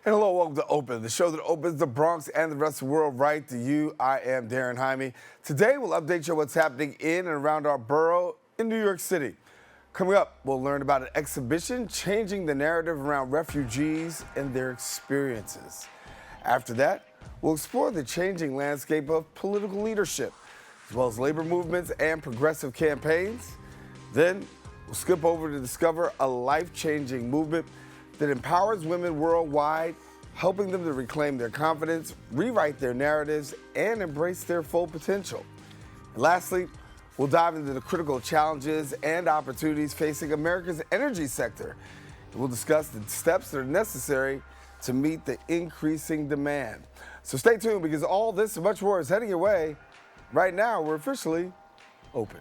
And hello, welcome to Open, the show that opens the Bronx and the rest of the world right to you. I am Daren Jaime. Today, we'll update you on what's happening in and around our borough in New York City. Coming up, we'll learn about an exhibition changing the narrative around refugees and their experiences. After that, we'll explore the changing landscape of political leadership, as well as labor movements and progressive campaigns. Then, we'll skip over to discover a life-changing movement that empowers women worldwide, helping them to reclaim their confidence, rewrite their narratives, and embrace their full potential. And lastly, we'll dive into the critical challenges and opportunities facing America's energy sector. And we'll discuss the steps that are necessary to meet the increasing demand. So stay tuned, because all this and much more is heading your way. Right now, we're officially open.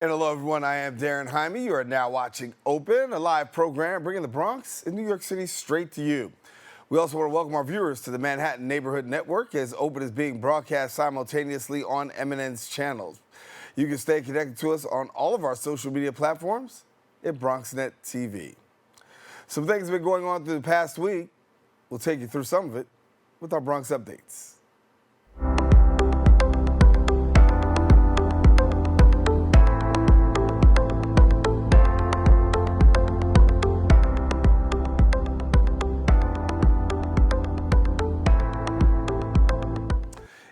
And hello, everyone. I am Daren Jaime. You are now watching Open, a live program bringing the Bronx in New York City straight to you. We also want to welcome our viewers to the Manhattan Neighborhood Network, as Open is being broadcast simultaneously on MNN's channels. You can stay connected to us on all of our social media platforms at BronxNet TV. Some things have been going on through the past week. We'll take you through some of it with our Bronx updates.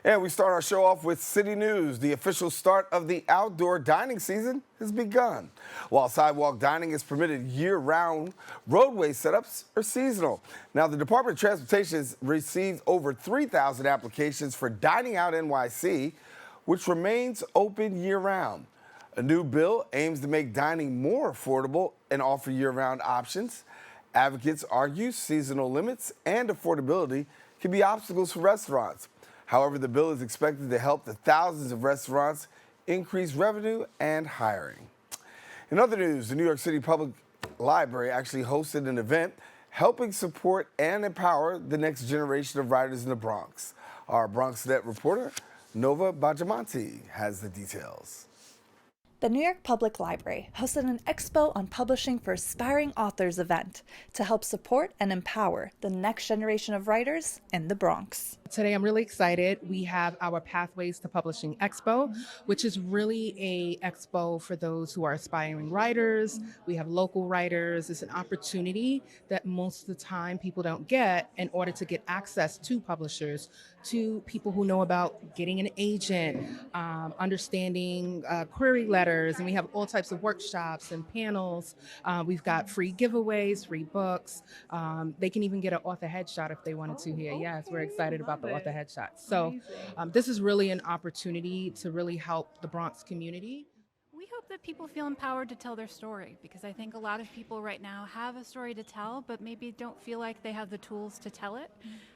And we start our show off with City News. The official start of the outdoor dining season has begun. While sidewalk dining is permitted year-round, roadway setups are seasonal. Now, the Department of Transportation has received over 3,000 applications for Dining Out NYC, which remains open year-round. A new bill aims to make dining more affordable and offer year-round options. Advocates argue seasonal limits and affordability can be obstacles for restaurants. However, the bill is expected to help the thousands of restaurants increase revenue and hiring. In other news, the New York City Public Library actually hosted an event helping support and empower the next generation of writers in the Bronx. Our BronxNet reporter, Nova Bajamonti, has the details. The New York Public Library hosted an Expo on Publishing for Aspiring Authors event to help support and empower the next generation of writers in the Bronx. Today I'm really excited. We have our Pathways to Publishing Expo, which is really a expo for those who are aspiring writers. We have local writers. It's an opportunity that most of the time people don't get in order to get access to publishers, to people who know about getting an agent, understanding query letters, and we have all types of workshops and panels. We've got free giveaways, free books. They can even get an author headshot if they wanted to here. Yes, we're excited about the author headshots. So this is really an opportunity to really help the Bronx community. We hope that people feel empowered to tell their story, because I think a lot of people right now have a story to tell, but maybe don't feel like they have the tools to tell it.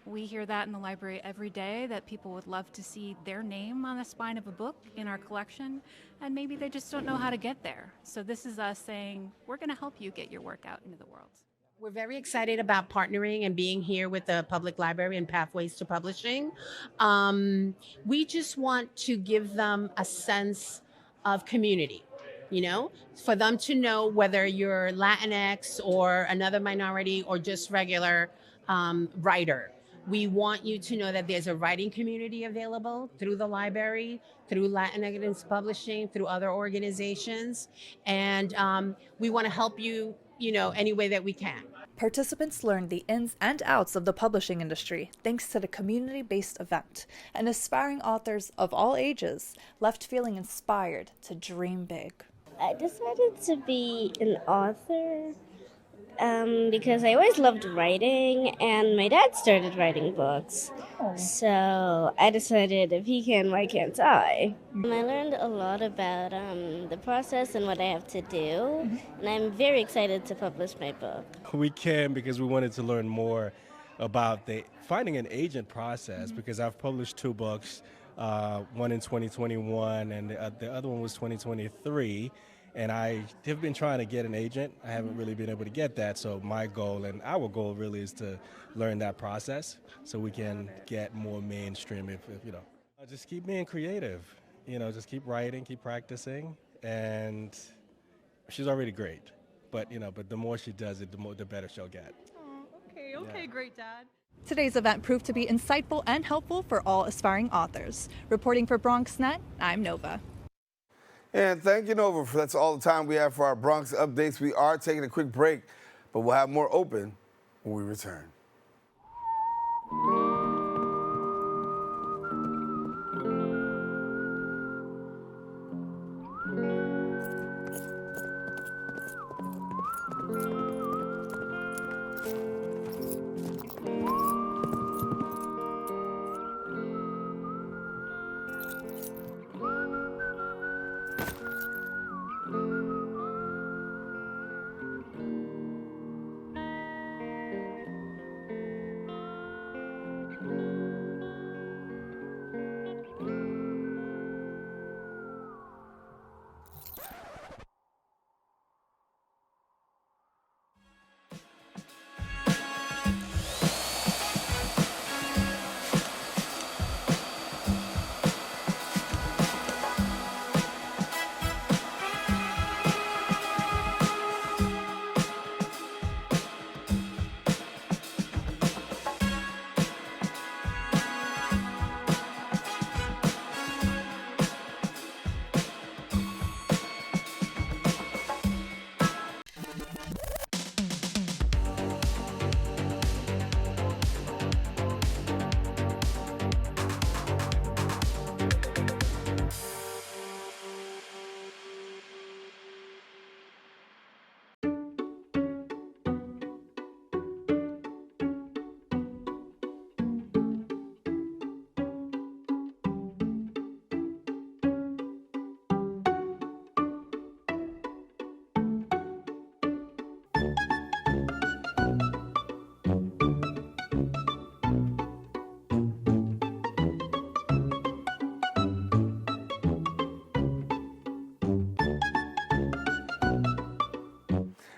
We hear that in the library every day, that people would love to see their name on the spine of a book in our collection, and maybe they just don't know how to get there. So this is us saying, we're going to help you get your work out into the world. We're very excited about partnering and being here with the Public Library and Pathways to Publishing. We just want to give them a sense of community, you know, for them to know whether you're Latinx or another minority or just regular writer. We want you to know that there's a writing community available through the library, through Latinx Publishing, through other organizations, and we want to help you, any way that we can. Participants learned the ins and outs of the publishing industry thanks to the community-based event, and aspiring authors of all ages left feeling inspired to dream big. I decided to be an author because I always loved writing, and my dad started writing books. So I decided if he can, why can't I? I learned a lot about the process and what I have to do, and I'm very excited to publish my book. We can because we wanted to learn more about the finding an agent process because I've published 2 books, one in 2021 and the other one was 2023. And I have been trying to get an agent. I haven't really been able to get that. So my goal and our goal really is to learn that process so we can get more mainstream if just keep being creative, just keep writing, keep practicing. And she's already great. But the more she does it, the better she'll get. Okay, great, Dad. Today's event proved to be insightful and helpful for all aspiring authors. Reporting for BronxNet, I'm Nova. And thank you, Nova. That's all the time we have for our Bronx updates. We are taking a quick break, but we'll have more open when we return.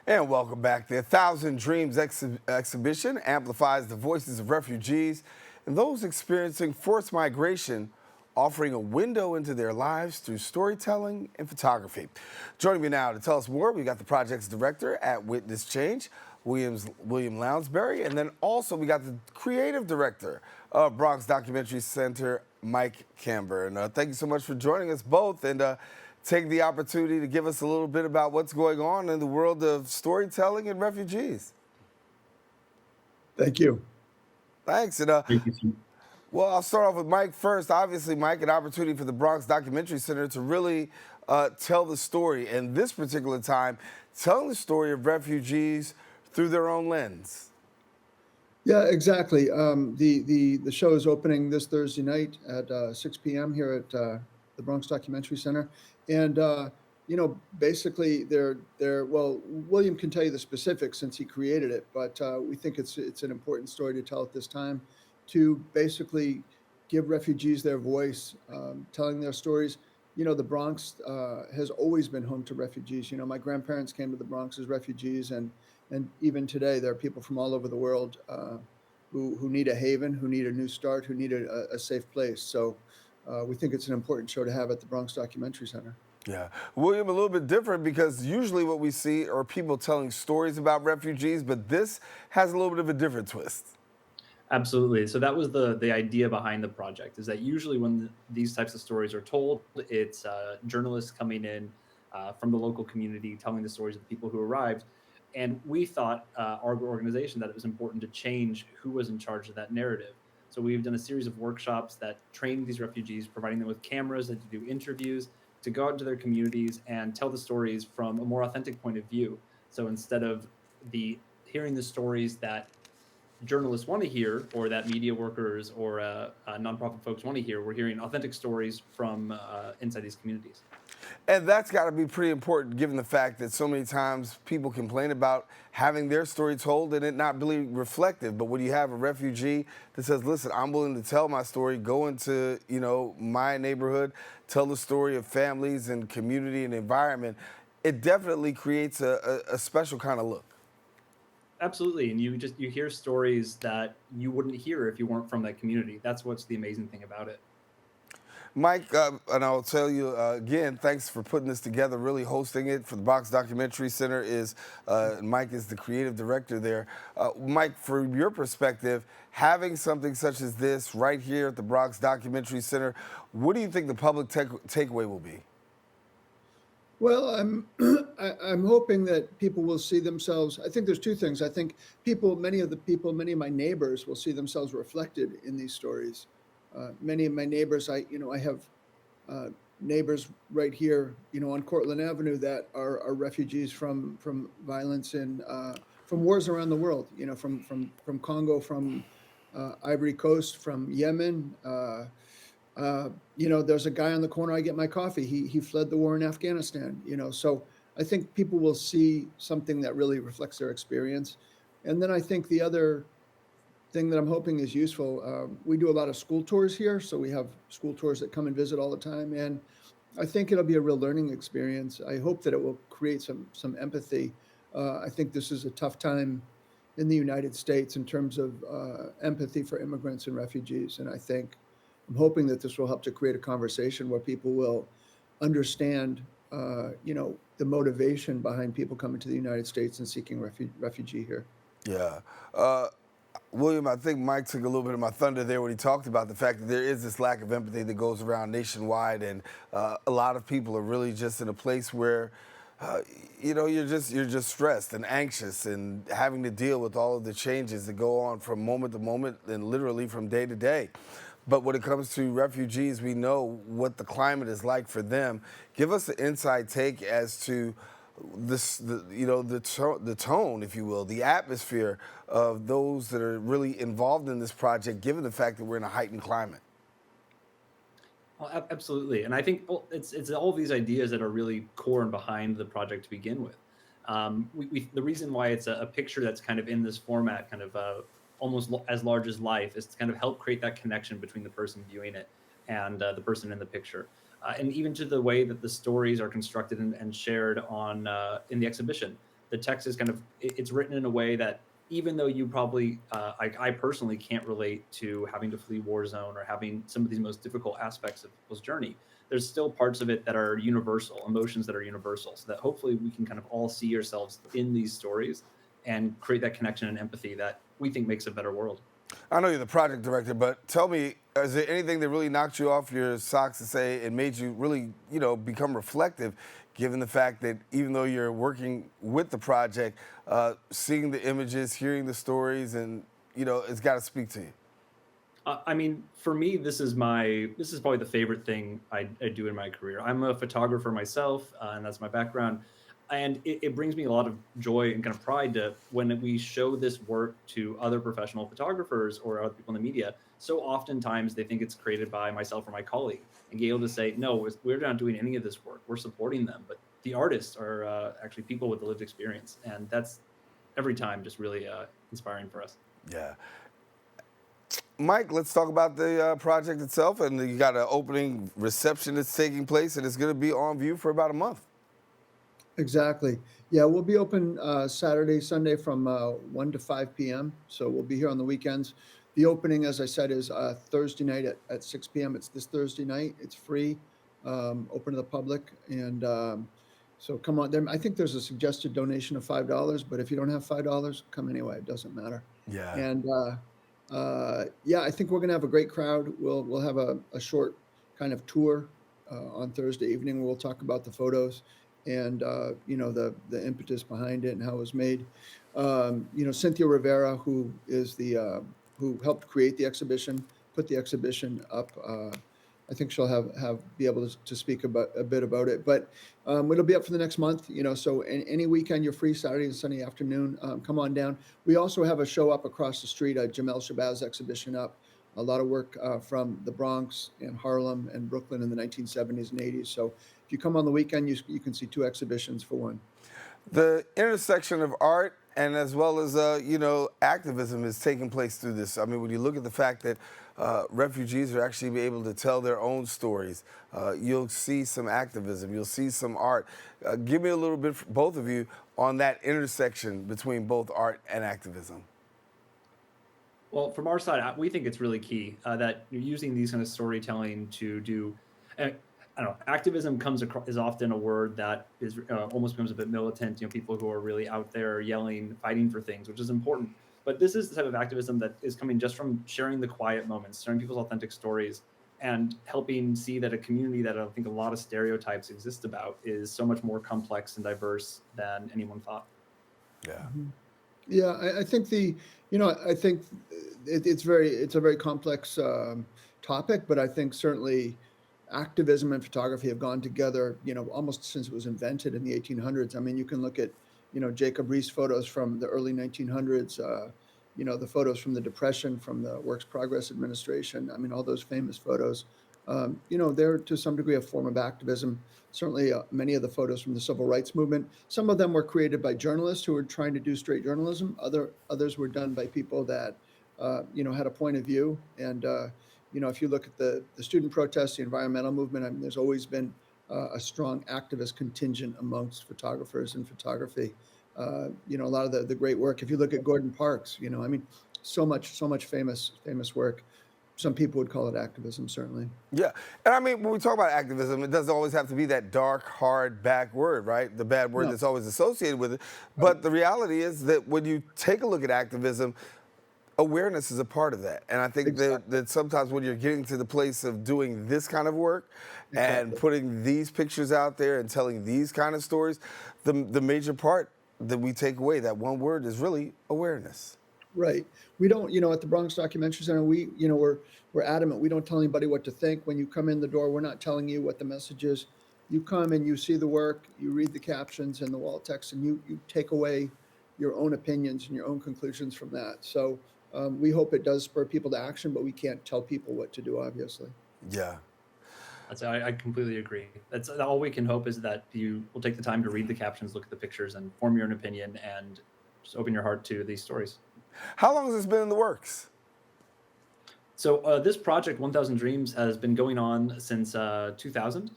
And welcome back. The 1,000 Dreams exhibition amplifies the voices of refugees and those experiencing forced migration, offering a window into their lives through storytelling and photography. Joining me now to tell us more, we got the project's director at Witness Change, William Lounsbury, and then also we got the creative director of Bronx Documentary Center, Mike Kamber. And thank you so much for joining us both and take the opportunity to give us a little bit about what's going on in the world of storytelling and refugees. Thank you. Thanks. And, Thank you, sir. well, I'll start off with Mike first. Obviously, Mike, an opportunity for the Bronx Documentary Center to really tell the story, and this particular time, telling the story of refugees through their own lens. Yeah, exactly. The show is opening this Thursday night at 6 p.m. here at the Bronx Documentary Center. And, basically well, William can tell you the specifics since he created it, but we think it's an important story to tell at this time to basically give refugees their voice, telling their stories. The Bronx has always been home to refugees. My grandparents came to the Bronx as refugees, and even today there are people from all over the world who need a haven, who need a new start, who need a safe place. So we think it's an important show to have at the Bronx Documentary Center. Yeah. William, a little bit different because usually what we see are people telling stories about refugees, but this has a little bit of a different twist. Absolutely. So that was the idea behind the project, is that usually when these types of stories are told, it's journalists coming in from the local community telling the stories of the people who arrived. And we thought, our organization, that it was important to change who was in charge of that narrative. So we've done a series of workshops that train these refugees, providing them with cameras and to do interviews, to go out into their communities and tell the stories from a more authentic point of view. So instead of the hearing the stories that journalists want to hear, or that media workers or nonprofit folks want to hear. We're hearing authentic stories from inside these communities. And that's got to be pretty important given the fact that so many times people complain about having their story told and it not really reflective. But when you have a refugee that says, listen, I'm willing to tell my story, go into, my neighborhood, tell the story of families and community and environment, it definitely creates a special kind of look. Absolutely, and you hear stories that you wouldn't hear if you weren't from that community. That's what's the amazing thing about it. Mike, and I'll tell you again, thanks for putting this together, really hosting it for the Bronx Documentary Center. Mike is the creative director there. Mike, from your perspective, having something such as this right here at the Bronx Documentary Center, what do you think the public takeaway will be? Well, I'm hoping that people will see themselves. I think there's two things. I think many of my neighbors will see themselves reflected in these stories. Many of my neighbors, I have neighbors right here, on Cortlandt Avenue that are refugees from violence and from wars around the world. From Congo, from Ivory Coast, from Yemen. There's a guy on the corner I get my coffee. He fled the war in Afghanistan, so I think people will see something that really reflects their experience. And then I think the other thing that I'm hoping is useful, we do a lot of school tours here. So we have school tours that come and visit all the time. And I think it'll be a real learning experience. I hope that it will create some empathy. I think this is a tough time in the United States in terms of empathy for immigrants and refugees. And I'm hoping that this will help to create a conversation where people will understand, the motivation behind people coming to the United States and seeking refugee here. Yeah. William, I think Mike took a little bit of my thunder there when he talked about the fact that there is this lack of empathy that goes around nationwide, and a lot of people are really just in a place where, you're just stressed and anxious and having to deal with all of the changes that go on from moment to moment and literally from day to day. But when it comes to refugees, we know what the climate is like for them. Give us an inside take as to the tone, if you will, the atmosphere of those that are really involved in this project, given the fact that we're in a heightened climate. Well, absolutely, and I think it's all these ideas that are really core and behind the project to begin with. The reason why it's a picture that's kind of in this format, kind of almost as large as life, is to kind of help create that connection between the person viewing it and the person in the picture. And even to the way that the stories are constructed and shared on in the exhibition. The text is it's written in a way that even though you probably, I personally can't relate to having to flee war zone or having some of these most difficult aspects of people's journey, there's still parts of it that are universal, emotions that are universal, so that hopefully we can kind of all see ourselves in these stories and create that connection and empathy that we think makes a better world. I know you're the project director, but tell me, is there anything that really knocked you off your socks to say it made you really, become reflective, given the fact that even though you're working with the project, seeing the images, hearing the stories, and, it's got to speak to you? I mean, for me, this is probably the favorite thing I do in my career. I'm a photographer myself, and that's my background. And it brings me a lot of joy and kind of pride to when we show this work to other professional photographers or other people in the media. So oftentimes they think it's created by myself or my colleague, and be able to say, no, we're not doing any of this work. We're supporting them. But the artists are actually people with the lived experience. And that's every time just really inspiring for us. Yeah. Mike, let's talk about the project itself. And you got an opening reception that's taking place, and it's going to be on view for about a month. Exactly. Yeah, we'll be open Saturday, Sunday from 1 to 5 p.m. So we'll be here on the weekends. The opening, as I said, is Thursday night at 6 p.m. It's this Thursday night. It's free, open to the public. And so come on. I think there's a suggested donation of $5, but if you don't have $5, come anyway. It doesn't matter. Yeah. And I think we're going to have a great crowd. We'll have a short kind of tour on Thursday evening where we'll talk about the photos and the impetus behind it and how it was made. Cynthia Rivera, who is who helped create the exhibition, put the exhibition up I think she'll be able to speak a bit about it. But it'll be up for the next month, so any weekend you're free, Saturday and Sunday afternoon, come on down. We also have a show up across the street, a Jamel Shabazz exhibition up. A lot of work from the Bronx and Harlem and Brooklyn in the 1970s and 80s. So if you come on the weekend, you can see 2 exhibitions for one. The intersection of art and as well as, activism is taking place through this. I mean, when you look at the fact that refugees are actually able to tell their own stories, you'll see some activism, you'll see some art. Give me a little bit, both of you, on that intersection between both art and activism. Well, from our side, we think it's really key that you're using these kind of storytelling to do. I don't know. Activism is often a word that is almost becomes a bit militant. People who are really out there yelling, fighting for things, which is important. But this is the type of activism that is coming just from sharing the quiet moments, sharing people's authentic stories, and helping see that a community that I think a lot of stereotypes exist about is so much more complex and diverse than anyone thought. Yeah. Mm-hmm. Yeah, I think I think it's a very complex topic, but I think certainly activism and photography have gone together, almost since it was invented in the 1800s. I mean, you can look at, Jacob Riis photos from the early 1900s, the photos from the Depression, from the Works Progress Administration. I mean, all those famous photos, they're to some degree a form of activism. Certainly many of the photos from the civil rights movement, some of them were created by journalists who were trying to do straight journalism. Others were done by people that, had a point of view. And, if you look at the student protests, the environmental movement, I mean, there's always been a strong activist contingent amongst photographers and photography. A lot of the great work, if you look at Gordon Parks, I mean, so much famous work. Some people would call it activism, certainly. Yeah, and I mean, when we talk about activism, it doesn't always have to be that dark, hard, back word, right? The bad word that's always associated with it. But the reality is that when you take a look at activism, awareness is a part of that. And I think that sometimes when you're getting to the place of doing this kind of work and putting these pictures out there and telling these kind of stories, the major part that we take away, that one word, is really awareness. Right. We don't, at the Bronx Documentary Center, we're adamant. We don't tell anybody what to think. When you come in the door, we're not telling you what the message is. You come and you see the work, you read the captions and the wall text, and you take away your own opinions and your own conclusions from that. So we hope it does spur people to action, but we can't tell people what to do, obviously. Yeah. I completely agree. That's all we can hope, is that you will take the time to read the captions, look at the pictures, and form your own opinion, and just open your heart to these stories. How long has this been in the works? So this project, 1000 Dreams, has been going on since 2000.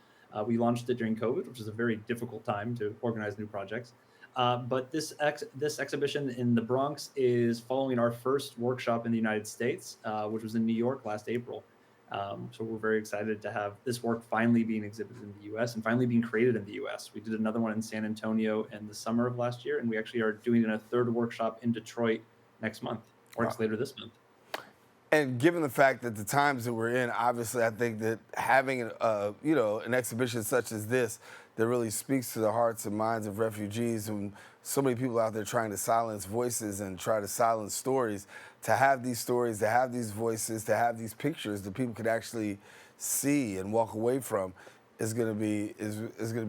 We launched it during COVID, which is a very difficult time to organize new projects. But this exhibition in the Bronx is following our first workshop in the United States, which was in New York last April. So we're very excited to have this work finally being exhibited in the U.S. and finally being created in the U.S. We did another one in San Antonio in the summer of last year, and we actually are doing a third workshop in Detroit next month, or it's later this month. And given the fact that the times that we're in, obviously, I think that having an exhibition such as this that really speaks to the hearts and minds of refugees, and so many people out there trying to silence voices and try to silence stories, to have these stories, to have these voices, to have these pictures that people could actually see and walk away from is going to be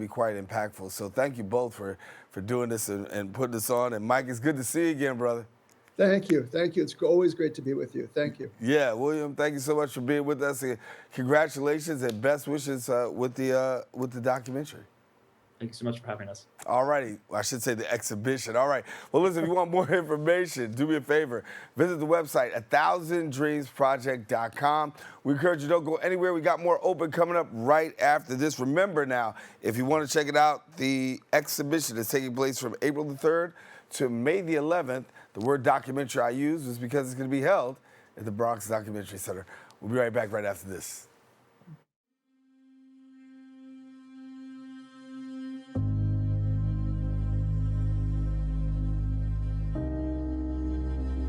quite impactful. So thank you both for doing this and putting this on. And Mike, it's good to see you again, brother. Thank you. It's always great to be with you. Thank you. Yeah, William, thank you so much for being with us. And congratulations and best wishes with the documentary. Thank you so much for having us. All righty. Well, I should say the exhibition. All right. Well, listen, if you want more information, do me a favor. Visit the website, 1000dreamsproject.com. We encourage you, don't go anywhere. We got more open coming up right after this. Remember now, if you want to check it out, the exhibition is taking place from April the 3rd to May the 11th. The word documentary I use is because it's going to be held at the Bronx Documentary Center. We'll be right back right after this.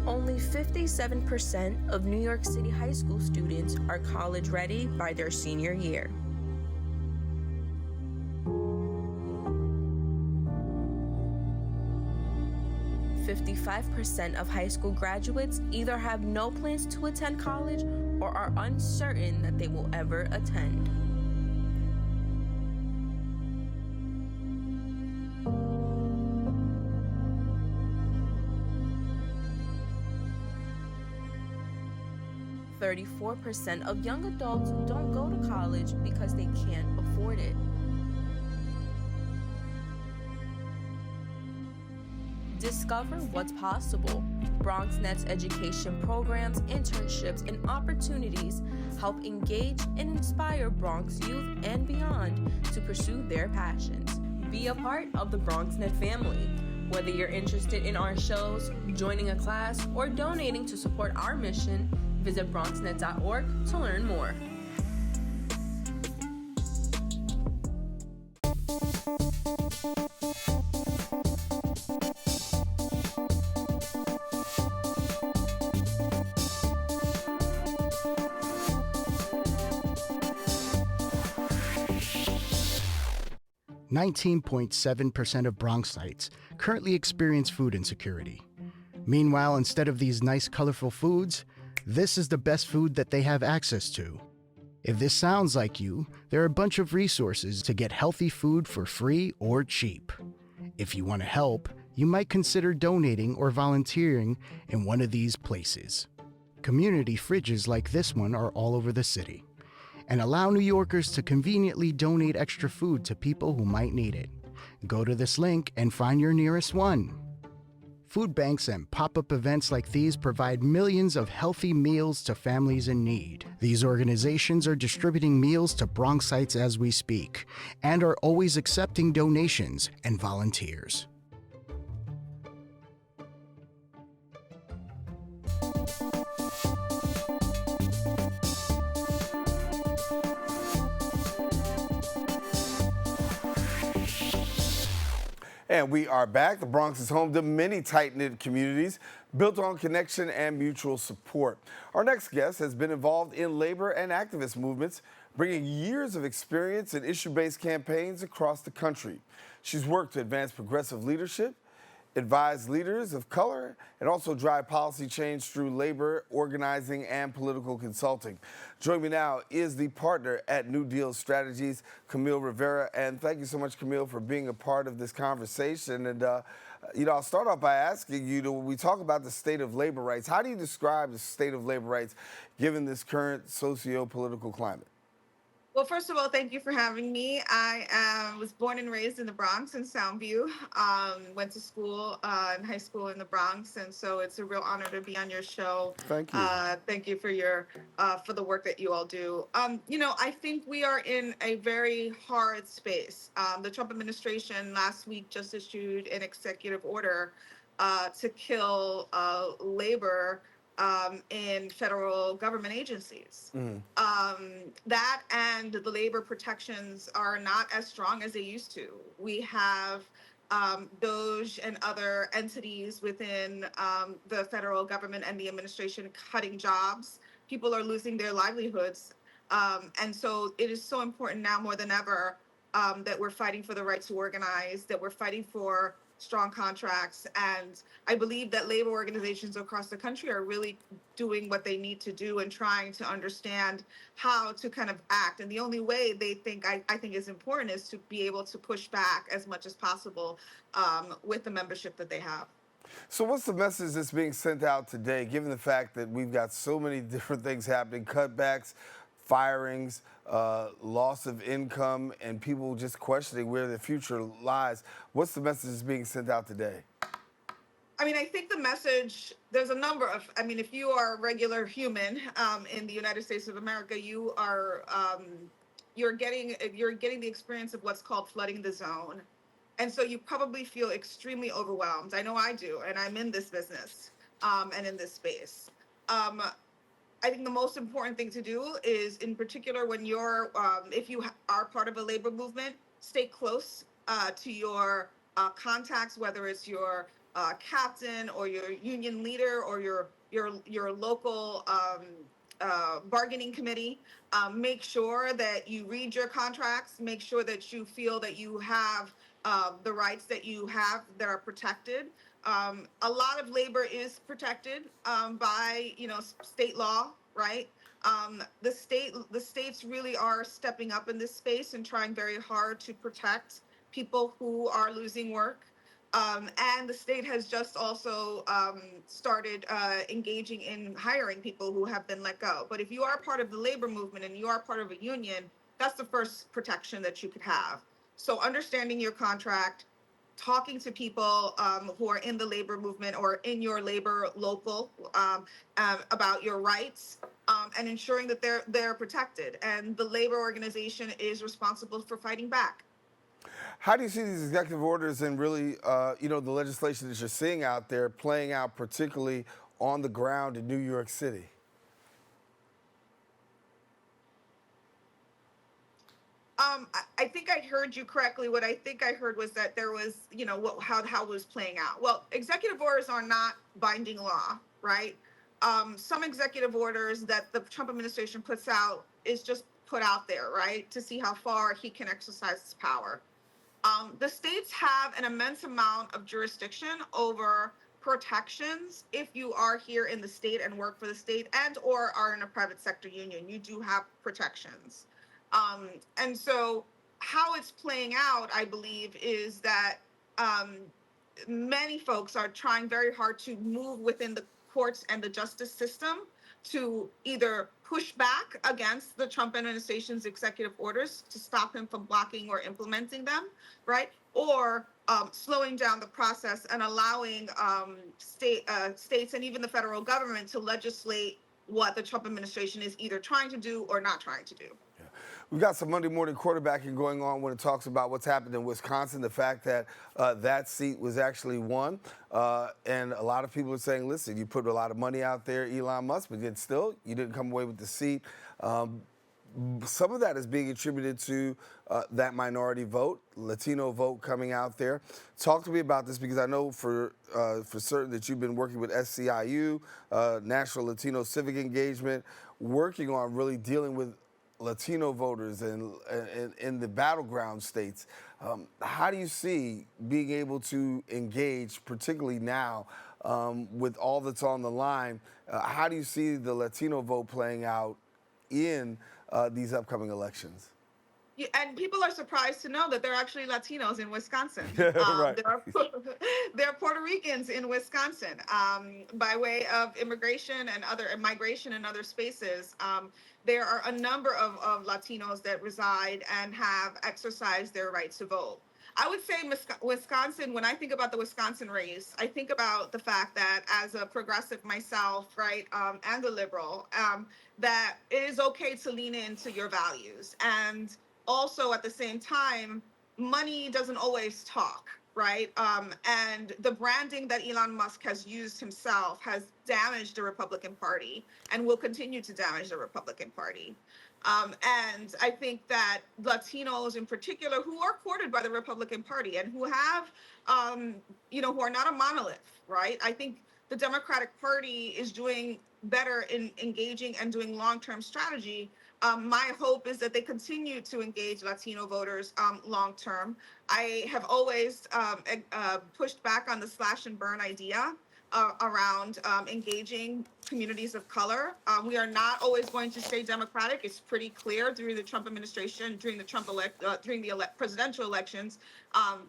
Only 57% of New York City high school students are college ready by their senior year. .55% of high school graduates either have no plans to attend college or are uncertain that they will ever attend. "34% of young adults don't go to college because they can't afford it." Discover what's possible. BronxNet's education programs, internships, and opportunities help engage and inspire Bronx youth and beyond to pursue their passions. Be a part of the BronxNet family. Whether you're interested in our shows, joining a class, or donating to support our mission, visit BronxNet.org to learn more. "19.7% of Bronxites currently experience food insecurity. Meanwhile, instead of these nice, colorful foods, this is the best food that they have access to. If this sounds like you, there are a bunch of resources to get healthy food for free or cheap. If you want to help, you might consider donating or volunteering in one of these places. Community fridges like this one are all over the city and allow New Yorkers to conveniently donate extra food to people who might need it. Go to this link and find your nearest one. Food banks and pop-up events like these provide millions of healthy meals to families in need. These organizations are distributing meals to Bronxites as we speak and are always accepting donations and volunteers. And we are back. The Bronx is home to many tight-knit communities built on connection and mutual support. Our next guest has been involved in labor and activist movements, bringing years of experience in issue-based campaigns across the country. She's worked to advance progressive leadership, advise leaders of color, and also drive policy change through labor organizing and political consulting. Joining me now is the partner at New Deal Strategies, Camille Rivera. And thank you so much, Camille, for being a part of this conversation. And, I'll start off by asking you, when we talk about the state of labor rights, how do you describe the state of labor rights given this current socio-political climate? Well, first of all, thank you for having me. I was born and raised in the Bronx in Soundview, went to school in high school in the Bronx, and so it's a real honor to be on your show. Thank you. Thank you for the work that you all do. I think we are in a very hard space. The Trump administration last week just issued an executive order to kill labor in federal government agencies. That and the labor protections are not as strong as they used to. We have DOJ and other entities within the federal government and the administration cutting jobs. People are losing their livelihoods. And so it is so important now more than ever that we're fighting for the right to organize, that we're fighting for strong contracts. And I believe that labor organizations across the country are really doing what they need to do and trying to understand how to kind of act. And the only way they think, I think is important is to be able to push back as much as possible with the membership that they have. So what's the message that's being sent out today, given the fact that we've got so many different things happening, cutbacks, firings, loss of income, and people just questioning where their future lies? What's the message that's being sent out today? I mean, I think the message, there's a number of, if you are a regular human in the United States of America, you are, you're getting the experience of what's called flooding the zone. And so you probably feel extremely overwhelmed. I know I do, and I'm in this business and in this space. I think the most important thing to do is, in particular, when you're, if you are part of a labor movement, stay close to your contacts, whether it's your captain or your union leader or your local bargaining committee. Make sure that you read your contracts. Make sure that you feel that you have the rights that you have that are protected. A lot of labor is protected by, state law, right? The states really are stepping up in this space and trying very hard to protect people who are losing work. And the state has just also started engaging in hiring people who have been let go. But if you are part of the labor movement and you are part of a union, that's the first protection that you could have. So understanding your contract, talking to people who are in the labor movement or in your labor local about your rights, and ensuring that they're protected. And the labor organization is responsible for fighting back. How do you see these executive orders and really, the legislation that you're seeing out there playing out, particularly on the ground in New York City? I think I heard you correctly. What I think I heard was that there was, how it was playing out. Well, executive orders are not binding law, right? Some executive orders that the Trump administration puts out is just put out there, right, to see how far he can exercise his power. The states have an immense amount of jurisdiction over protections. If you are here in the state and work for the state and or are in a private sector union, you do have protections. And so how it's playing out, I believe, is that many folks are trying very hard to move within the courts and the justice system to either push back against the Trump administration's executive orders to stop him from blocking or implementing them, right? Or slowing down the process and allowing states and even the federal government to legislate what the Trump administration is either trying to do or not trying to do. We've got some Monday morning quarterbacking going on when it talks about what's happened in Wisconsin, the fact that that seat was actually won. And a lot of people are saying, listen, you put a lot of money out there, Elon Musk, but yet still, you didn't come away with the seat. Some of that is being attributed to that minority vote, Latino vote coming out there. Talk to me about this, because I know for certain that you've been working with SCIU, National Latino Civic Engagement, working on really dealing with Latino voters and in the battleground states. How do you see being able to engage, particularly now with all that's on the line? How do you see the Latino vote playing out in these upcoming elections? Yeah, and people are surprised to know that there are actually Latinos in Wisconsin. Right. There are Puerto Ricans in Wisconsin by way of immigration and other migration and other spaces. There are a number of Latinos that reside and have exercised their right to vote. I would say Wisconsin, when I think about the Wisconsin race, I think about the fact that as a progressive myself, right, and a liberal, that it is okay to lean into your values. And also at the same time, money doesn't always talk, right? And the branding that Elon Musk has used himself has damaged the Republican Party and will continue to damage the Republican Party. And I think that Latinos in particular, who are courted by the Republican Party and who have, who are not a monolith, right? I think the Democratic Party is doing better in engaging and doing long-term strategy. My hope is that they continue to engage Latino voters long-term. I have always pushed back on the slash and burn idea around engaging communities of color. We are not always going to stay Democratic. It's pretty clear during the Trump administration, during the presidential elections,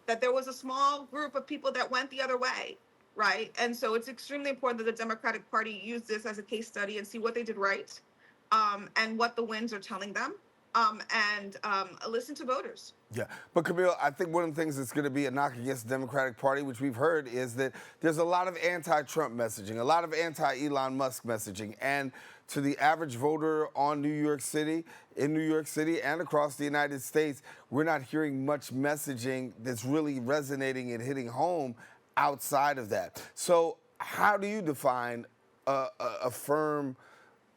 that there was a small group of people that went the other way, right? And so it's extremely important that the Democratic Party use this as a case study and see what they did right, and what the wins are telling them, and listen to voters. Yeah, but Camille, I think one of the things that's going to be a knock against the Democratic Party, which we've heard, is that there's a lot of anti-Trump messaging, a lot of anti-Elon Musk messaging, and to the average voter in New York City, and across the United States, we're not hearing much messaging that's really resonating and hitting home outside of that. So how do you define a firm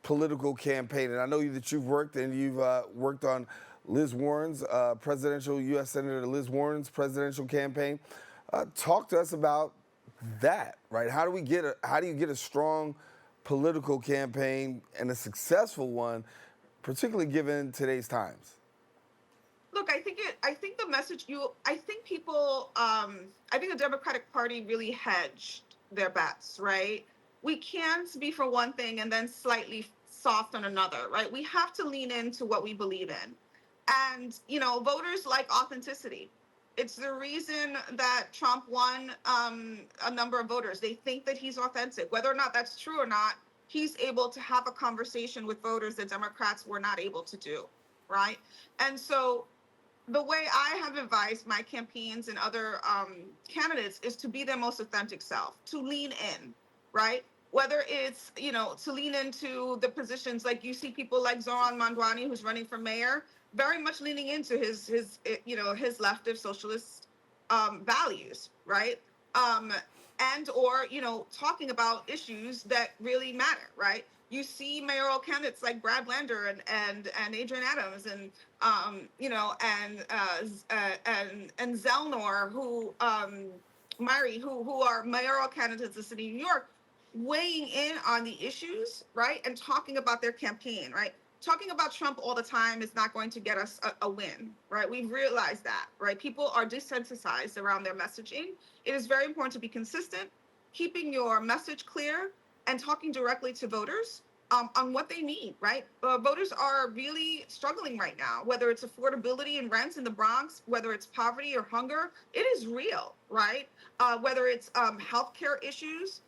political campaign? And I know that you've worked on Liz Warren's U.S. Senator Liz Warren's presidential campaign. Talk to us about that, right? How do you get a strong political campaign and a successful one, particularly given today's times? Look, I think the message I think the Democratic Party really hedged their bets, right? We can't be for one thing and then slightly soft on another, right? We have to lean into what we believe in. And, voters like authenticity. It's the reason that Trump won a number of voters. They think that he's authentic. Whether or not that's true or not, he's able to have a conversation with voters that Democrats were not able to do, right? And so the way I have advised my campaigns and other candidates is to be their most authentic self, to lean in, right? Whether it's, to lean into the positions, like you see people like Zoran Mandwani, who's running for mayor, very much leaning into his leftist socialist values, right? And or talking about issues that really matter, right? You see mayoral candidates like Brad Lander and Adrian Adams and and Zelnor, who Murray, who are mayoral candidates in the city of New York, weighing in on the issues, right, and talking about their campaign, right? Talking about Trump all the time is not going to get us a win, right? We've realized that, right? People are desensitized around their messaging. It is very important to be consistent, keeping your message clear, and talking directly to voters on what they need, right? Voters are really struggling right now, whether it's affordability and rents in the Bronx, whether it's poverty or hunger, it is real, right? Whether it's healthcare issues,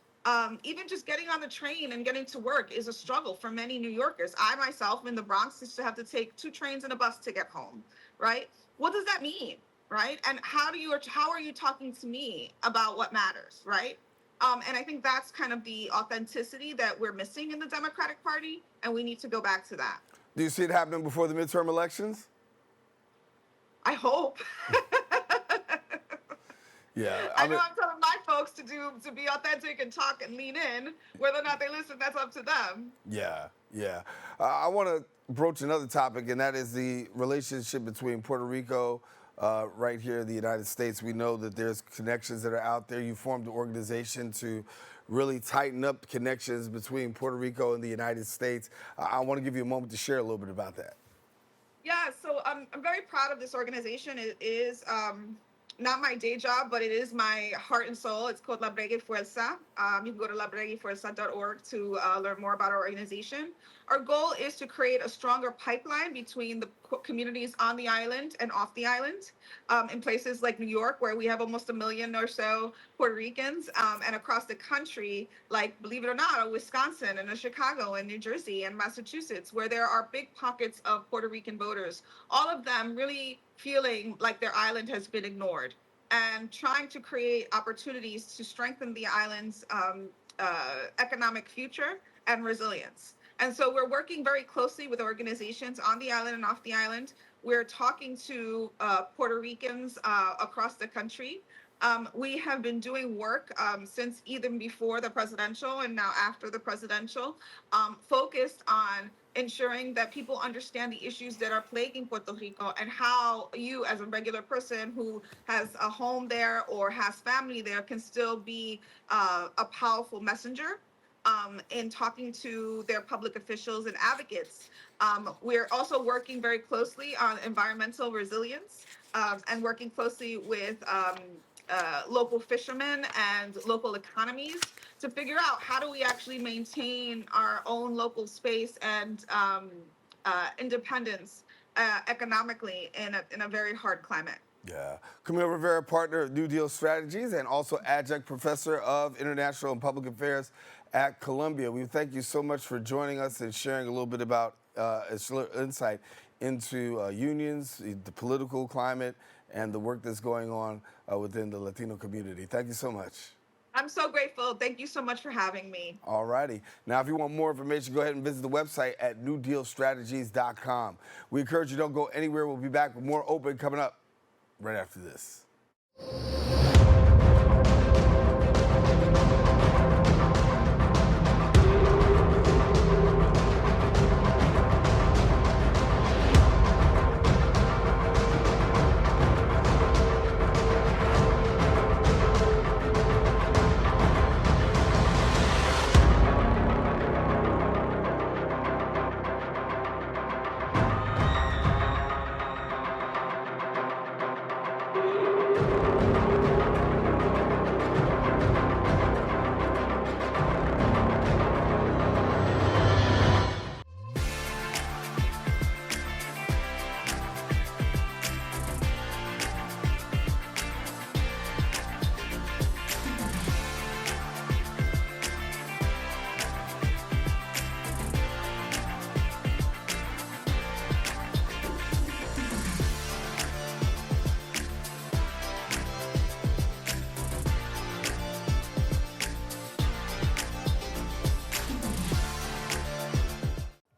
even just getting on the train and getting to work is a struggle for many New Yorkers. I myself in the Bronx used to have to take 2 trains and a bus to get home, right? What does that mean, right? And how are you talking to me about what matters, right? And I think that's kind of the authenticity that we're missing in the Democratic Party, and we need to go back to that. Do you see it happening before the midterm elections? I hope. Yeah, I know I'm telling my folks to be authentic and talk and lean in. Whether or not they listen, that's up to them. Yeah. I want to broach another topic, and that is the relationship between Puerto Rico right here in the United States. We know that there's connections that are out there. You formed an organization to really tighten up connections between Puerto Rico and the United States. I want to give you a moment to share a little bit about that. Yeah, so I'm very proud of this organization. It is not my day job, but it is my heart and soul. It's called La Bregue Fuerza. You can go to labreguefuerza.org to learn more about our organization. Our goal is to create a stronger pipeline between the communities on the island and off the island, in places like New York, where we have almost 1 million or so Puerto Ricans, and across the country, like, believe it or not, Wisconsin and Chicago and New Jersey and Massachusetts, where there are big pockets of Puerto Rican voters, all of them really feeling like their island has been ignored, and trying to create opportunities to strengthen the island's economic future and resilience. And so we're working very closely with organizations on the island and off the island. We're talking to Puerto Ricans across the country. We have been doing work since even before the presidential and now after the presidential, focused on ensuring that people understand the issues that are plaguing Puerto Rico and how you, as a regular person who has a home there or has family there, can still be a powerful messenger in talking to their public officials and advocates. We're also working very closely on environmental resilience and working closely with local fishermen and local economies to figure out how do we actually maintain our own local space and independence economically in a very hard climate. Yeah. Camille Rivera, partner of New Deal Strategies and also adjunct professor of international and public affairs at Columbia. We thank you so much for joining us and sharing a little bit about insight into unions, the political climate, and the work that's going on within the Latino community. Thank you so much. I'm so grateful. Thank you so much for having me. All righty. Now, if you want more information, go ahead and visit the website at newdealstrategies.com. We encourage you don't go anywhere. We'll be back with more Open coming up right after this.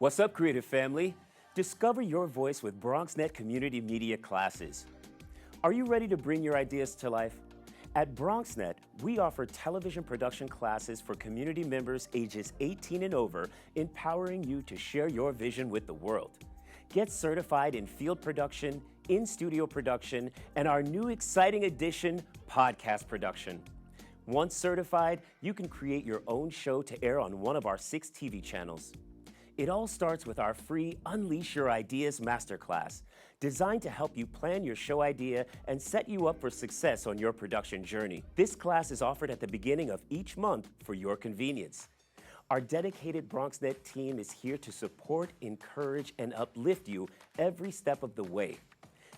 What's up, creative family? Discover your voice with BronxNet Community Media Classes. Are you ready to bring your ideas to life? At BronxNet, we offer television production classes for community members ages 18 and over, empowering you to share your vision with the world. Get certified in field production, in-studio production, and our new exciting addition, podcast production. Once certified, you can create your own show to air on one of our 6 TV channels. It all starts with our free Unleash Your Ideas Masterclass, designed to help you plan your show idea and set you up for success on your production journey. This class is offered at the beginning of each month for your convenience. Our dedicated BronxNet team is here to support, encourage, and uplift you every step of the way.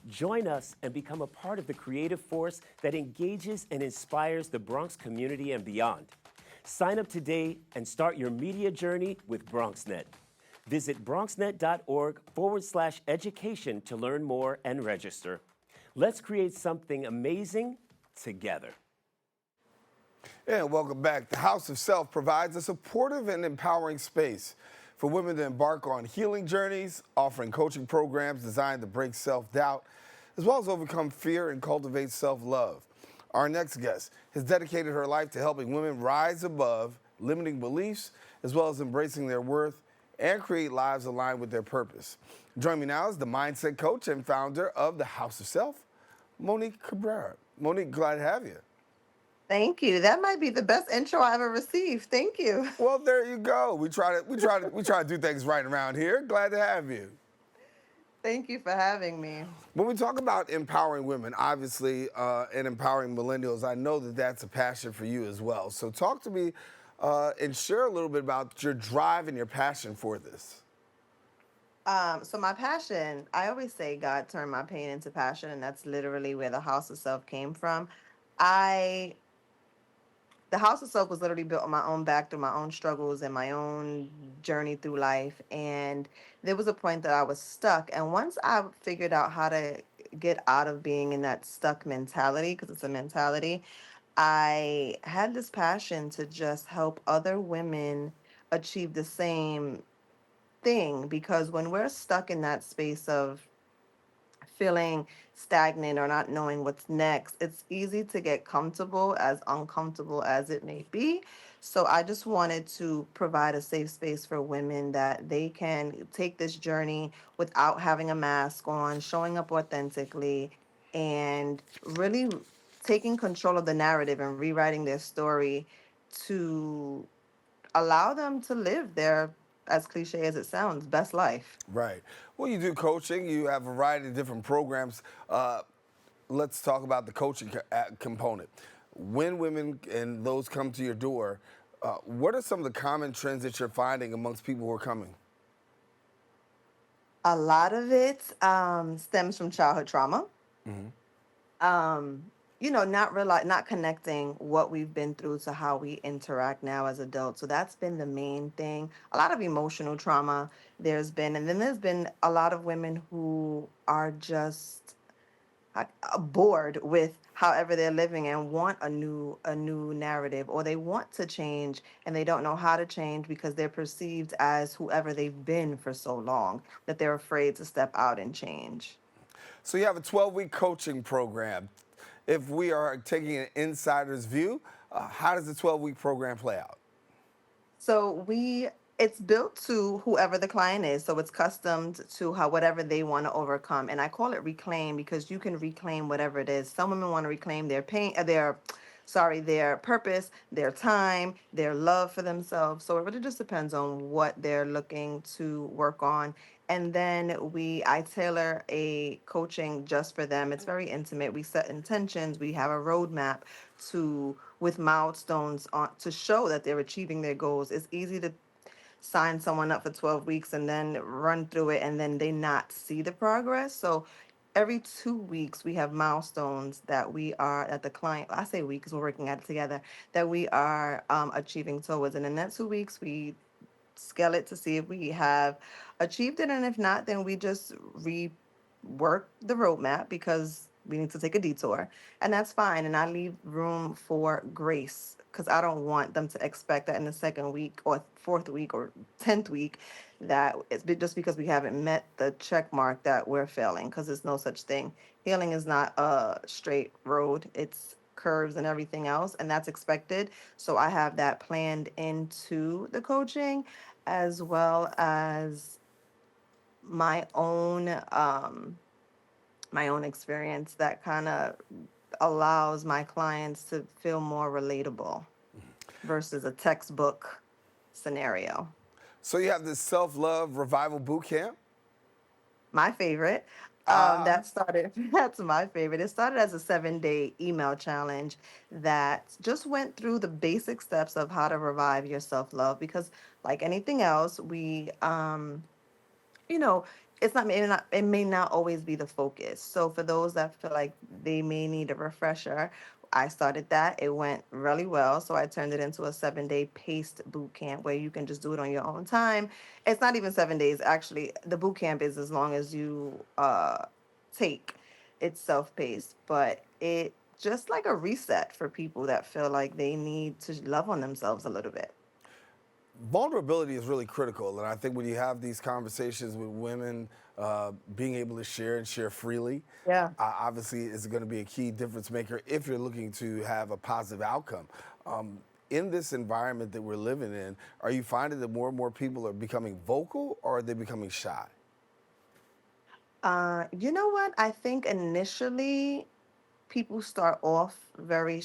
Join us and become a part of the creative force that engages and inspires the Bronx community and beyond. Sign up today and start your media journey with BronxNet. Visit bronxnet.org/education to learn more and register. Let's create something amazing together. And welcome back. The Haus of Self provides a supportive and empowering space for women to embark on healing journeys, offering coaching programs designed to break self-doubt, as well as overcome fear and cultivate self-love. Our next guest has dedicated her life to helping women rise above limiting beliefs, as well as embracing their worth and create lives aligned with their purpose. Join me now is the mindset coach and founder of the Haus of Self, Monique Cabrera. Monique, glad to have you. Thank you. That might be the best intro I ever received. Thank you. Well, there you go. We try to do things right around here. Glad to have you. Thank you for having me. When we talk about empowering women, obviously, and empowering millennials, I know that that's a passion for you as well. So talk to me and share a little bit about your drive and your passion for this. So my passion, I always say God turned my pain into passion, and that's literally where the Haus of Self came from. The Haus of Self was literally built on my own back through my own struggles and my own journey through life. And there was a point that I was stuck. And once I figured out how to get out of being in that stuck mentality, because it's a mentality, I had this passion to just help other women achieve the same thing. Because when we're stuck in that space of feeling stagnant or not knowing what's next, it's easy to get comfortable, as uncomfortable as it may be. So I just wanted to provide a safe space for women that they can take this journey without having a mask on, showing up authentically, and really taking control of the narrative and rewriting their story to allow them to live their, as cliche as it sounds, best life. Right. Well, you do coaching. You have a variety of different programs. Let's talk about the coaching component. When women and those come to your door, what are some of the common trends that you're finding amongst people who are coming? A lot of it stems from childhood trauma. Not connecting what we've been through to how we interact now as adults. So that's been the main thing. A lot of emotional trauma there's been, and then there's been a lot of women who are just bored with however they're living and want a new narrative, or they want to change and they don't know how to change because they're perceived as whoever they've been for so long that they're afraid to step out and change. So you have a 12-week coaching program. If we are taking an insider's view, how does the 12-week program play out? So it's built to whoever the client is. So it's custom to whatever they want to overcome. And I call it reclaim because you can reclaim whatever it is. Some women want to reclaim their their purpose, their time, their love for themselves. So it really just depends on what they're looking to work on. And then I tailor a coaching just for them. It's very intimate. We set intentions. We have a roadmap with milestones to show that they're achieving their goals. It's easy to sign someone up for 12 weeks and then run through it and then they not see the progress. So every 2 weeks we have milestones that the client, I say we because we're working at it together, that we are achieving towards. And in that 2 weeks we scale it to see if we have achieved it, and if not, then we just rework the roadmap because we need to take a detour, and that's fine. And I leave room for grace because I don't want them to expect that in the second week or fourth week or 10th week that just because we haven't met the check mark that we're failing, because there's no such thing. Healing is not a straight road. It's curves and everything else, and that's expected. So I have that planned into the coaching, as well as my own my own experience that kind of allows my clients to feel more relatable versus a textbook scenario. So you have this self-love revival boot camp. My favorite. Ah, That started, that's my favorite. It started as a 7-day email challenge that just went through the basic steps of how to revive your self love. Because, like anything else, you know, it's not, it may not always be the focus. So for those that feel like they may need a refresher, I started that. It went really well. So I turned it into a 7-day paced boot camp where you can just do it on your own time. It's not even 7 days. Actually, the boot camp is as long as you take. It's self-paced, but it just like a reset for people that feel like they need to love on themselves a little bit. vulnerability is really critical, and I think when you have these conversations with women, being able to share and share freely, Yeah. obviously is going to be a key difference maker if you're looking to have a positive outcome. In this environment that we're living in, are you finding that more and more people are becoming vocal, or are they becoming shy? You know what? I think initially people start off very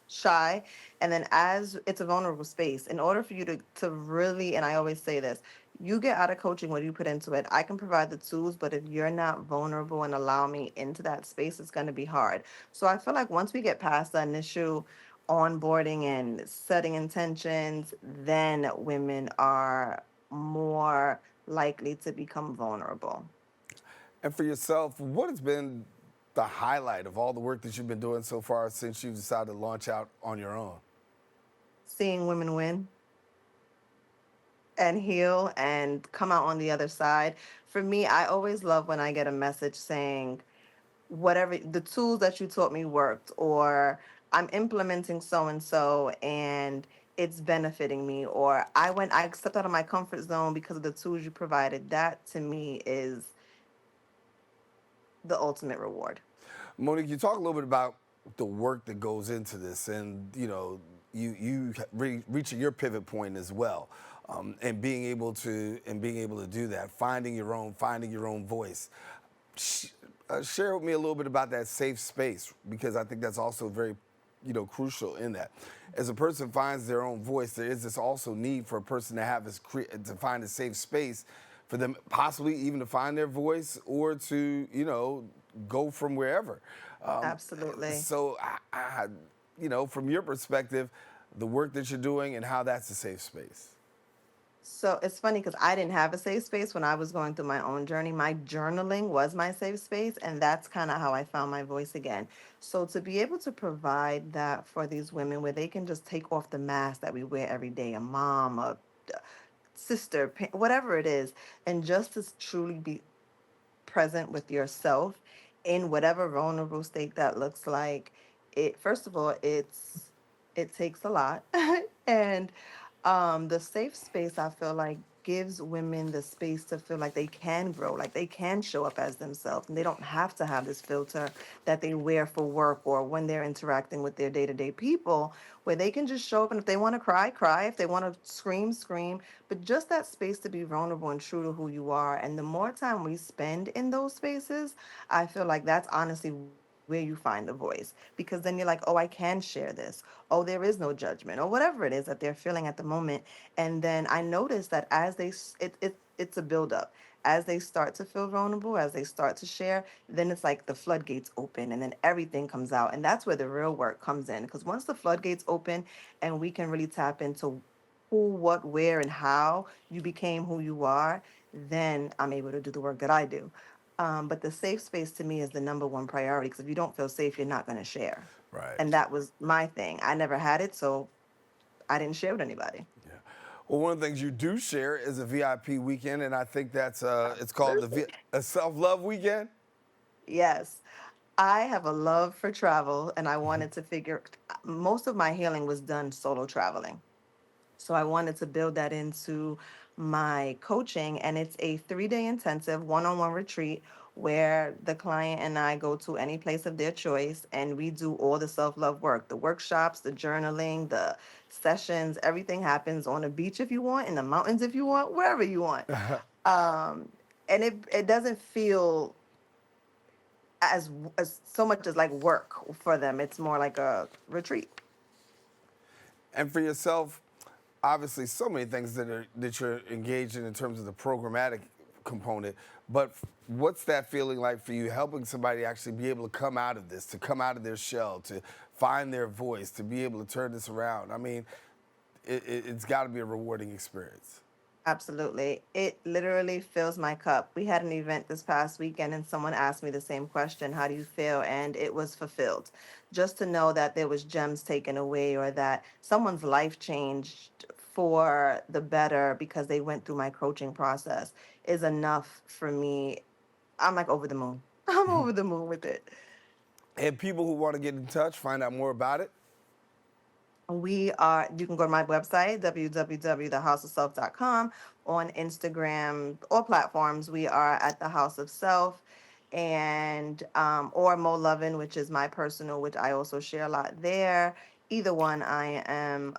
shy, and then as it's a vulnerable space, in order for you to really, and I always say this, you get out of coaching what you put into it. I can provide the tools, but if you're not vulnerable and allow me into that space, it's going to be hard. So I feel like once we get past the initial onboarding and setting intentions, then women are more likely to become vulnerable. And for yourself, what has been the highlight of all the work that you've been doing so far since you've decided to launch out on your own? Seeing women win and heal and come out on the other side. For me, I always love when I get a message saying, whatever the tools that you taught me worked, or I'm implementing so and so and it's benefiting me, or I stepped out of my comfort zone because of the tools you provided. That to me is the ultimate reward. Monique, you talk a little bit about the work that goes into this, and reaching your pivot point as well, and being able to do that, finding your own voice. Share with me a little bit about that safe space, because I think that's also very, crucial in that. As a person finds their own voice, there is this also need for a person to have to find a safe space for them, possibly even to find their voice or to, go from wherever. Absolutely. So, from your perspective, the work that you're doing and how that's a safe space. So it's funny because I didn't have a safe space when I was going through my own journey. My journaling was my safe space, and that's kind of how I found my voice again. So to be able to provide that for these women where they can just take off the mask that we wear every day, a mom, a sister, whatever it is, and just to truly be present with yourself in whatever vulnerable state that looks like. It first of all, it takes a lot. And the safe space, I feel like, gives women the space to feel like they can grow, like they can show up as themselves, and they don't have to have this filter that they wear for work or when they're interacting with their day-to-day people, where they can just show up, and if they want to cry, cry, if they want to scream, scream, but just that space to be vulnerable and true to who you are. And the more time we spend in those spaces, I feel like that's honestly where you find the voice, because then you're like, oh, I can share this. Oh, there is no judgment, or whatever it is that they're feeling at the moment. And then I noticed that as it's a buildup. As they start to feel vulnerable, as they start to share, then it's like the floodgates open and then everything comes out. And that's where the real work comes in. Because once the floodgates open and we can really tap into who, what, where, and how you became who you are, then I'm able to do the work that I do. But the safe space to me is the number one priority, because if you don't feel safe, you're not going to share. Right. And that was my thing. I never had it, so I didn't share with anybody. Yeah. Well, one of the things you do share is a VIP weekend, and I think that's it's called a self-love weekend. Yes. I have a love for travel, and I wanted to figure most of my healing was done solo traveling. So I wanted to build that into my coaching, and it's a 3-day intensive one-on-one retreat where the client and I go to any place of their choice and we do all the self-love work, the workshops, the journaling, the sessions. Everything happens on a beach if you want, in the mountains if you want, wherever you want. um, and it doesn't feel as so much as like work for them. It's more like a retreat. And for yourself, obviously, so many things that you're engaged in terms of the programmatic component. But what's that feeling like for you, helping somebody actually be able to come out of this, to come out of their shell, to find their voice, to be able to turn this around? I mean, it's got to be a rewarding experience. Absolutely. It literally fills my cup. We had an event this past weekend and someone asked me the same question, how do you feel? And it was fulfilled. Just to know that there was gems taken away or that someone's life changed for the better because they went through my coaching process is enough for me. I'm like over the moon. I'm over the moon with it. And people who want to get in touch, find out more about it. You can go to my website, www.thehouseofself.com. On Instagram, all platforms, we are at the House of Self, and or Mo Lovin, which is my personal, which I also share a lot there. Either one I am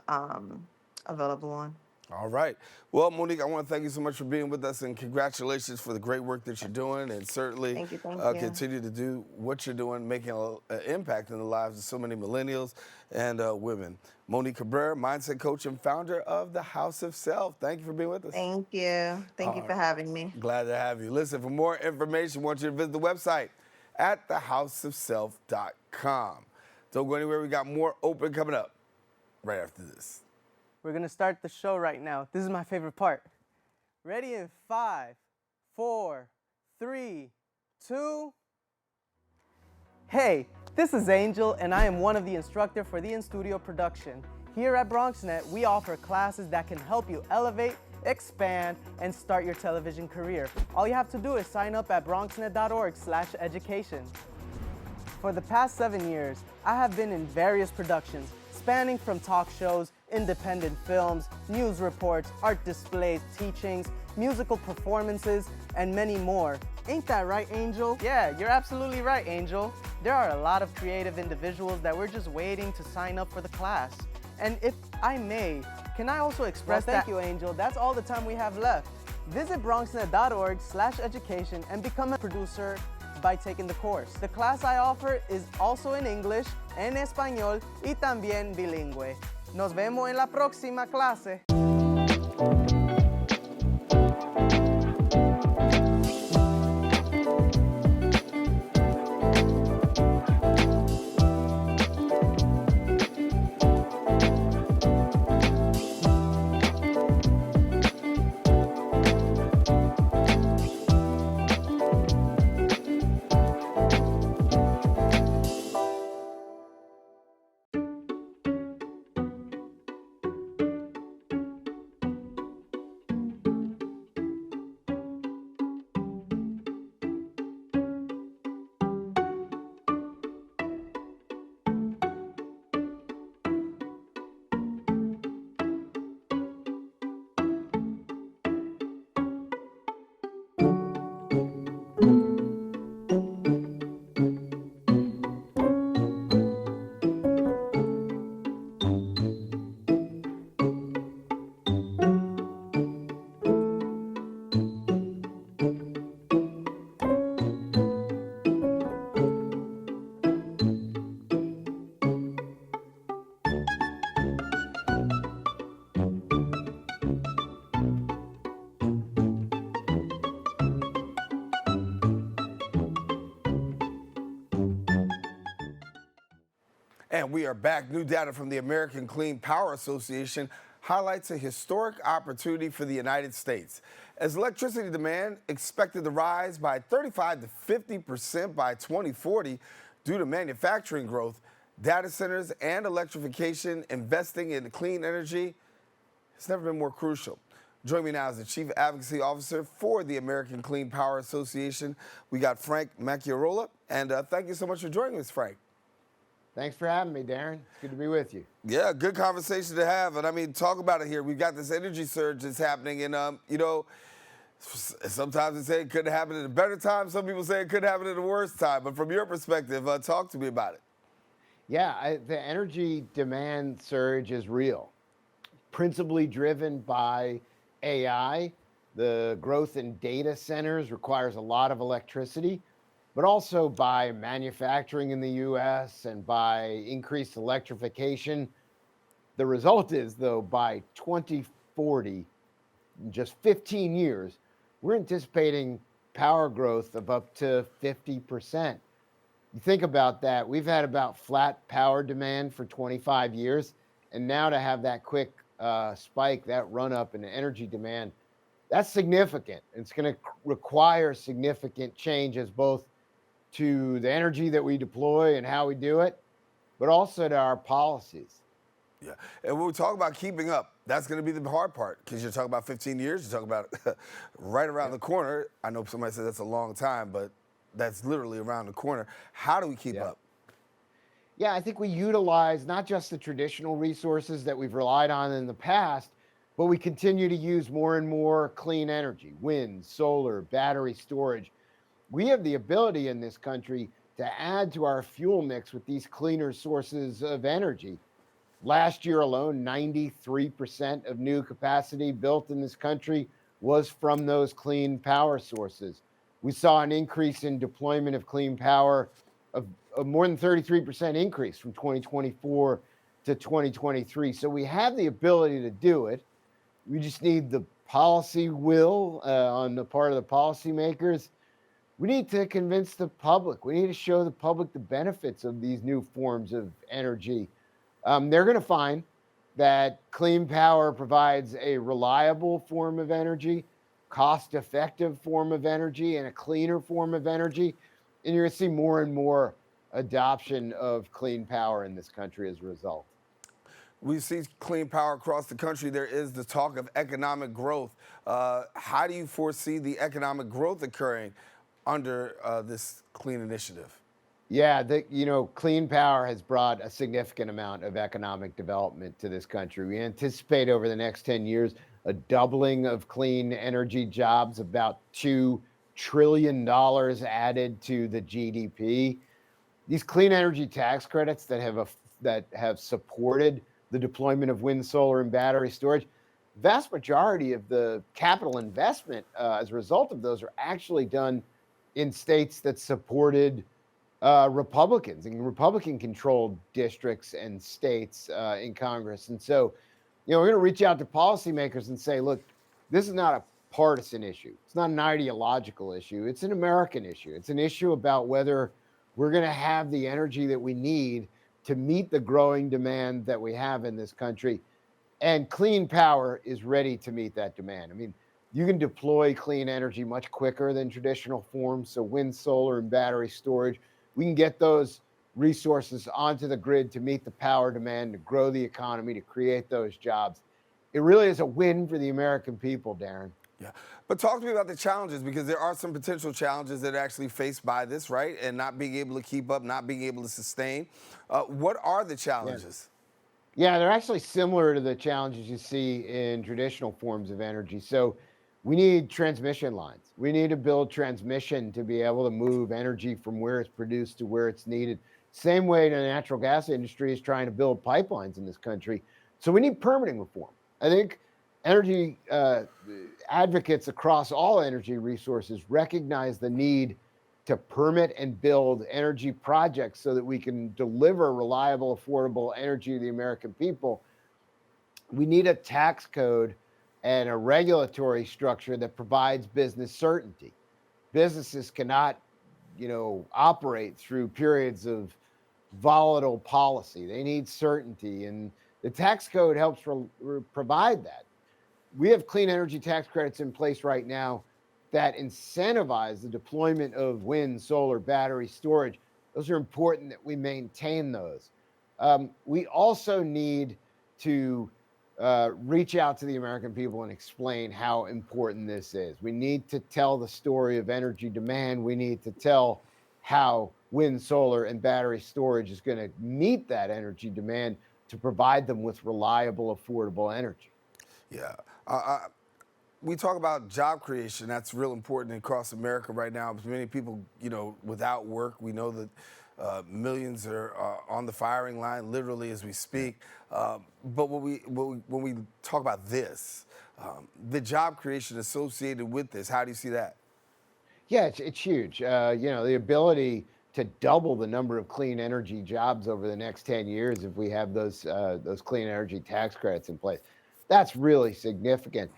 available on. All right. Well, Monique, I want to thank you so much for being with us, and congratulations for the great work that you're doing, and certainly Thank you. continue to do what you're doing, making an impact in the lives of so many millennials and women. Monique Cabrera, mindset coach and founder of the House of Self. Thank you for being with us. Thank you. Thank you for having me. Glad to have you. Listen, for more information, I want you to visit the website at thehouseofself.com. Don't go anywhere. We got more open coming up right after this. We're gonna start the show right now. This is my favorite part. Ready in 5, 4, 3, 2. Hey, this is Angel, and I am one of the instructors for the in-studio production. Here at BronxNet, we offer classes that can help you elevate, expand, and start your television career. All you have to do is sign up at bronxnet.org/education. For the past 7 years, I have been in various productions, spanning from talk shows, independent films, news reports, art displays, teachings, musical performances, and many more. Ain't that right, Angel? Yeah, you're absolutely right, Angel. There are a lot of creative individuals that we're just waiting to sign up for the class. And if I may, can I also express thank you, Angel. That's all the time we have left. Visit bronxnet.org/education and become a producer by taking the course. The class I offer is also in English, en español y también bilingüe. Nos vemos en la próxima clase. And we are back. New data from the American Clean Power Association highlights a historic opportunity for the United States. As electricity demand expected to rise by 35 to 50% by 2040 due to manufacturing growth, data centers and electrification, investing in clean energy has never been more crucial. Joining me now is the Chief Advocacy Officer for the American Clean Power Association. We got Frank Macchiarola, and thank you so much for joining us, Frank. Thanks for having me, Daren. It's good to be with you. Yeah, good conversation to have. And I mean, talk about it here. We've got this energy surge that's happening. And, you know, sometimes they say it could happen at a better time. Some people say it could happen at a worse time. But from your perspective, talk to me about it. Yeah, the energy demand surge is real, principally driven by AI. The growth in data centers requires a lot of electricity, but also by manufacturing in the US and by increased electrification. The result is, though, by 2040, in just 15 years, we're anticipating power growth of up to 50%. You think about that, we've had about flat power demand for 25 years, and now to have that quick spike, that run up in energy demand, that's significant. It's going to require significant changes both to the energy that we deploy and how we do it, but also to our policies. Yeah, and when we talk about keeping up, that's going to be the hard part, because you're talking about 15 years, you're talking about right around the corner. I know somebody said that's a long time, but that's literally around the corner. How do we keep up? Yeah, I think we utilize not just the traditional resources that we've relied on in the past, but we continue to use more and more clean energy, wind, solar, battery storage. We have the ability in this country to add to our fuel mix with these cleaner sources of energy. Last year alone, 93% of new capacity built in this country was from those clean power sources. We saw an increase in deployment of clean power of more than 33% increase from 2024 to 2023. So we have the ability to do it. We just need the policy will on the part of the policymakers. We need to convince the public. We need to show the public the benefits of these new forms of energy. They're going to find that clean power provides a reliable form of energy, cost-effective form of energy, and a cleaner form of energy. And you're going to see more and more adoption of clean power in this country as a result. We see clean power across the country. There is the talk of economic growth. How do you foresee the economic growth occurring under this clean initiative? Yeah, clean power has brought a significant amount of economic development to this country. We anticipate over the next 10 years a doubling of clean energy jobs, about $2 trillion added to the GDP. These clean energy tax credits that have supported the deployment of wind, solar, and battery storage, vast majority of the capital investment as a result of those are actually done in states that supported Republicans and Republican-controlled districts and states in Congress. And so, we're going to reach out to policymakers and say, look, this is not a partisan issue. It's not an ideological issue. It's an American issue. It's an issue about whether we're going to have the energy that we need to meet the growing demand that we have in this country. And clean power is ready to meet that demand. I mean, you can deploy clean energy much quicker than traditional forms. So wind, solar, and battery storage, we can get those resources onto the grid to meet the power demand, to grow the economy, to create those jobs. It really is a win for the American people, Daren. Yeah, but talk to me about the challenges, because there are some potential challenges that are actually faced by this, right? And not being able to keep up, not being able to sustain. What are the challenges? Yeah, they're actually similar to the challenges you see in traditional forms of energy. So we need transmission lines. We need to build transmission to be able to move energy from where it's produced to where it's needed. Same way the natural gas industry is trying to build pipelines in this country. So we need permitting reform. I think energy advocates across all energy resources recognize the need to permit and build energy projects so that we can deliver reliable, affordable energy to the American people. We need a tax code and a regulatory structure that provides business certainty. Businesses cannot, operate through periods of volatile policy. They need certainty, and the tax code helps provide that. We have clean energy tax credits in place right now that incentivize the deployment of wind, solar, battery storage. Those are important that we maintain those. We also need to reach out to the American people and explain how important this is. We need to tell the story of energy demand. We need to tell how wind, solar, and battery storage is going to meet that energy demand to provide them with reliable, affordable energy. Yeah. We talk about job creation. That's real important across America right now. Many people, without work. We know that millions are on the firing line, literally, as we speak. But when we talk about this, the job creation associated with this, how do you see that? Yeah, it's huge. The ability to double the number of clean energy jobs over the next 10 years if we have those clean energy tax credits in place. That's really significant.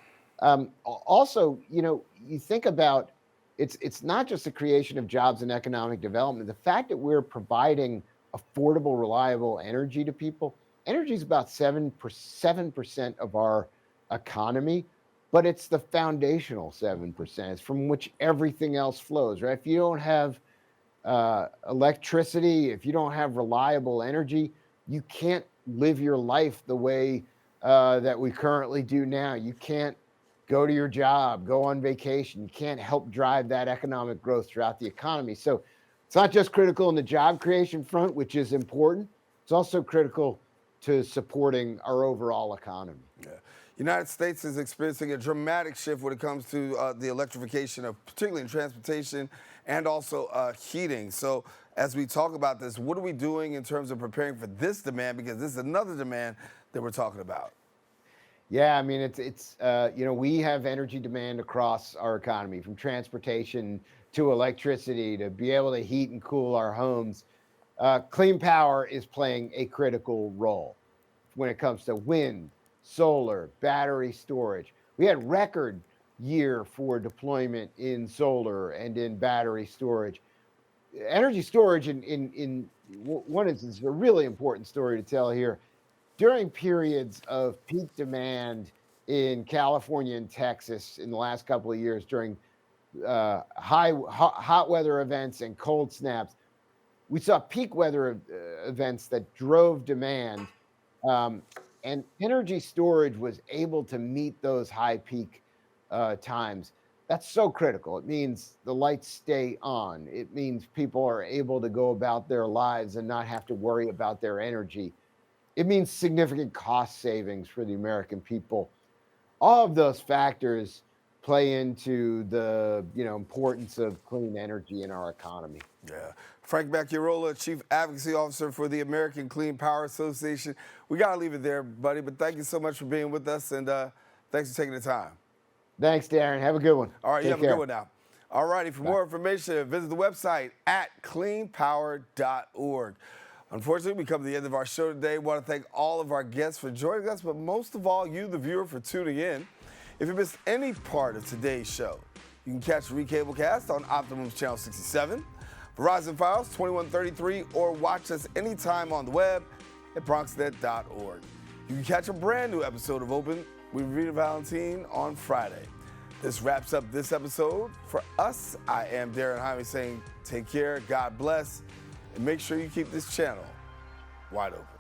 Also, you think about it's not just the creation of jobs and economic development. The fact that we're providing affordable, reliable energy to people. Energy is about 7% of our economy, but it's the foundational 7%. It's from which everything else flows, right? If you don't have electricity, if you don't have reliable energy, you can't live your life the way that we currently do now. You can't go to your job, go on vacation. You can't help drive that economic growth throughout the economy. So it's not just critical in the job creation front, which is important. It's also critical to supporting our overall economy. Yeah. United States is experiencing a dramatic shift when it comes to the electrification of, particularly in transportation and also heating. So as we talk about this, what are we doing in terms of preparing for this demand? Because this is another demand that we're talking about. Yeah, I mean, it's we have energy demand across our economy, from transportation to electricity, to be able to heat and cool our homes. Clean power is playing a critical role when it comes to wind, solar, battery storage. We had record year for deployment in solar and in battery storage. Energy storage in one instance, a really important story to tell here. During periods of peak demand in California and Texas in the last couple of years, during hot weather events and cold snaps, we saw peak weather events that drove demand, and energy storage was able to meet those high peak times. That's so critical. It means the lights stay on. It means people are able to go about their lives and not have to worry about their energy. It means significant cost savings for the American people. All of those factors play into the importance of clean energy in our economy. Yeah. Frank Macchiarola, Chief Advocacy Officer for the American Clean Power Association. We got to leave it there, buddy, but thank you so much for being with us, and thanks for taking the time. Thanks, Daren. Have a good one. All right, you Take have a care. good one now. All righty, for more information, visit the website at cleanpower.org. Unfortunately, we come to the end of our show today. I want to thank all of our guests for joining us, but most of all, you, the viewer, for tuning in. If you missed any part of today's show, you can catch the recablecast on Optimum's Channel 67, Verizon Files 2133, or watch us anytime on the web at BronxNet.org. You can catch a brand new episode of Open with Rita Valentine on Friday. This wraps up this episode. For us, I am Daren Jaime saying take care, God bless, and make sure you keep this channel wide open.